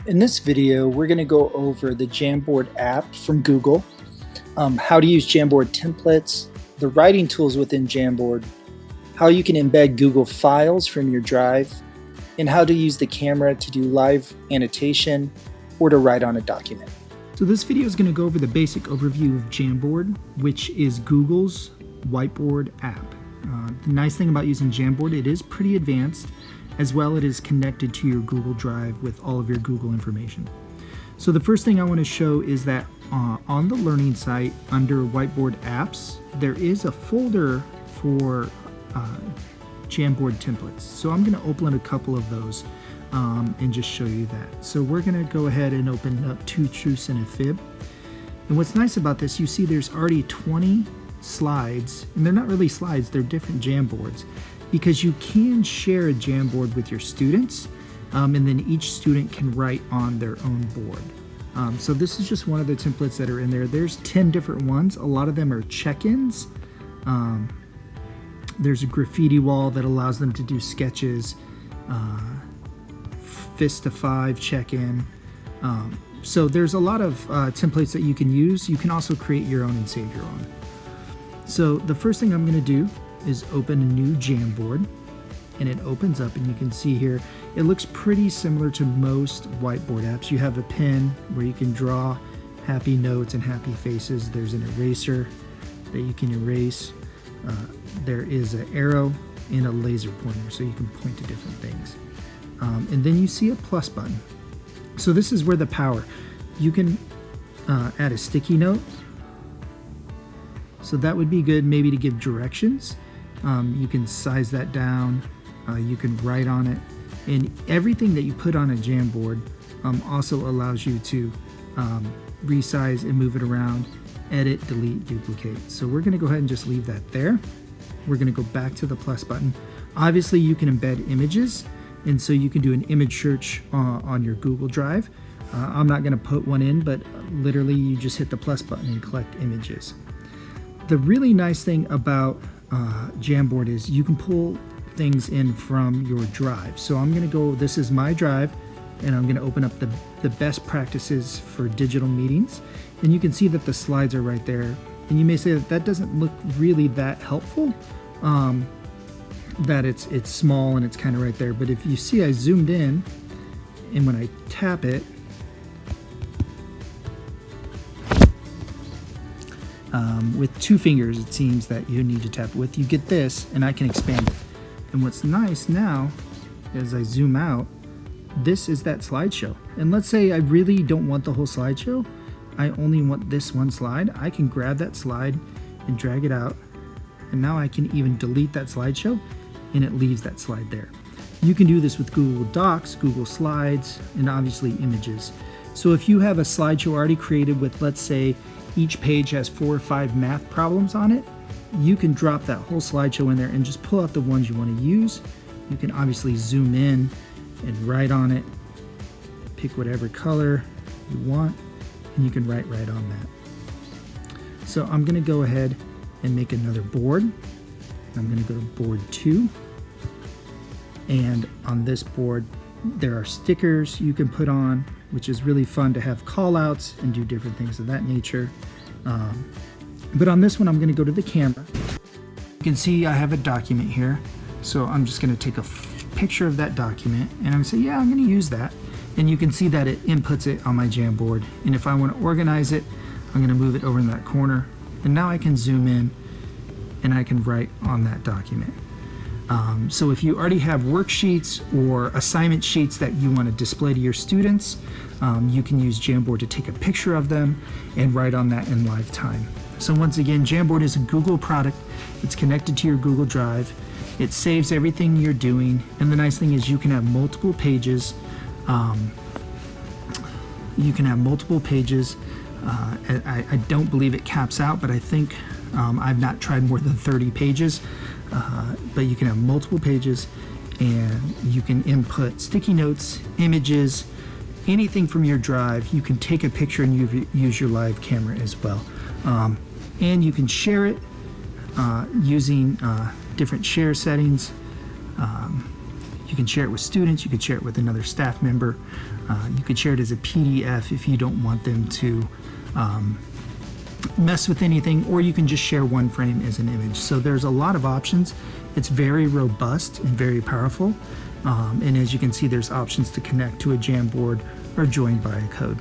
In this video, we're going to go over the Jamboard app from Google, how to use Jamboard templates, the writing tools within Jamboard, how you can embed Google files from your drive, and how to use the camera to do live annotation or to write on a document. So this video is going to go over the basic overview of Jamboard, which is Google's whiteboard app. The nice thing about using Jamboard, it is pretty advanced. As well, it is connected to your Google Drive with all of your Google information. So the first thing I want to show is that on the Learning site under Whiteboard Apps, there is a folder for Jamboard templates. So I'm going to open a couple of those and just show you that. So we're going to go ahead and open up Two Truths and a Fib. And what's nice about this, you see there's already 20 slides, and they're not really slides, they're different Jamboards, because you can share a Jamboard with your students, and then each student can write on their own board. So this is just one of the templates that are in there. There's 10 different ones. A lot of them are check-ins. There's a graffiti wall that allows them to do sketches, fist to 5 check-in. So there's a lot of templates that you can use. You can also create your own and save your own. So the first thing I'm going to do is open a new Jamboard, and it opens up, and you can see here it looks pretty similar to most whiteboard apps. You have a pen where you can draw happy notes and happy faces. There's an eraser that you can erase. There is an arrow and a laser pointer, so you can point to different things. And then you see a plus button. So this is where the power. You can add a sticky note. So that would be good maybe to give directions. You can size that down, you can write on it, and everything that you put on a Jamboard also allows you to resize and move it around, edit, delete, duplicate. So we're going to go ahead and just leave that there. We're going to go back to the plus button. Obviously you can embed images, and so you can do an image search on your Google Drive. I'm not going to put one in, but literally you just hit the plus button and collect images. The really nice thing about Jamboard is you can pull things in from your drive. So I'm going to go, this is my drive, and I'm going to open up the best practices for digital meetings. And you can see that the slides are right there. And you may say that that doesn't look really that helpful, that it's small and it's kind of right there. But if you see, I zoomed in, and when I tap it, with 2 fingers, it seems that you need to tap with. You get this, and I can expand it. And what's nice now, as I zoom out, this is that slideshow. And let's say I really don't want the whole slideshow. I only want this one slide. I can grab that slide and drag it out. And now I can even delete that slideshow, and it leaves that slide there. You can do this with Google Docs, Google Slides, and obviously images. So if you have a slideshow already created with, let's say, each page has 4 or 5 math problems on it, you can drop that whole slideshow in there and just pull out the ones you want to use. You can obviously zoom in and write on it, pick whatever color you want, and you can write right on that. So I'm going to go ahead and make another board. I'm going to go to board 2, and on this board there are stickers you can put on, which is really fun to have call outs and do different things of that nature. But on this one, I'm going to go to the camera. You can see I have a document here. So I'm just going to take a picture of that document, and I'm going to say, yeah, I'm going to use that. And you can see that it inputs it on my Jamboard. And if I want to organize it, I'm going to move it over in that corner. And now I can zoom in and I can write on that document. So if you already have worksheets or assignment sheets that you want to display to your students, you can use Jamboard to take a picture of them and write on that in live time. So once again, Jamboard is a Google product. It's connected to your Google Drive. It saves everything you're doing, and the nice thing is you can have multiple pages. I don't believe it caps out, but I think I've not tried more than 30 pages. But you can have multiple pages, and you can input sticky notes, images, anything from your drive. You can take a picture and use your live camera as well. And you can share it using different share settings. You can share it with students, you can share it with another staff member, you could share it as a PDF if you don't want them to mess with anything, or you can just share one frame as an image. So there's a lot of options. It's very robust and very powerful. And as you can see, there's options to connect to a Jamboard or join by a code.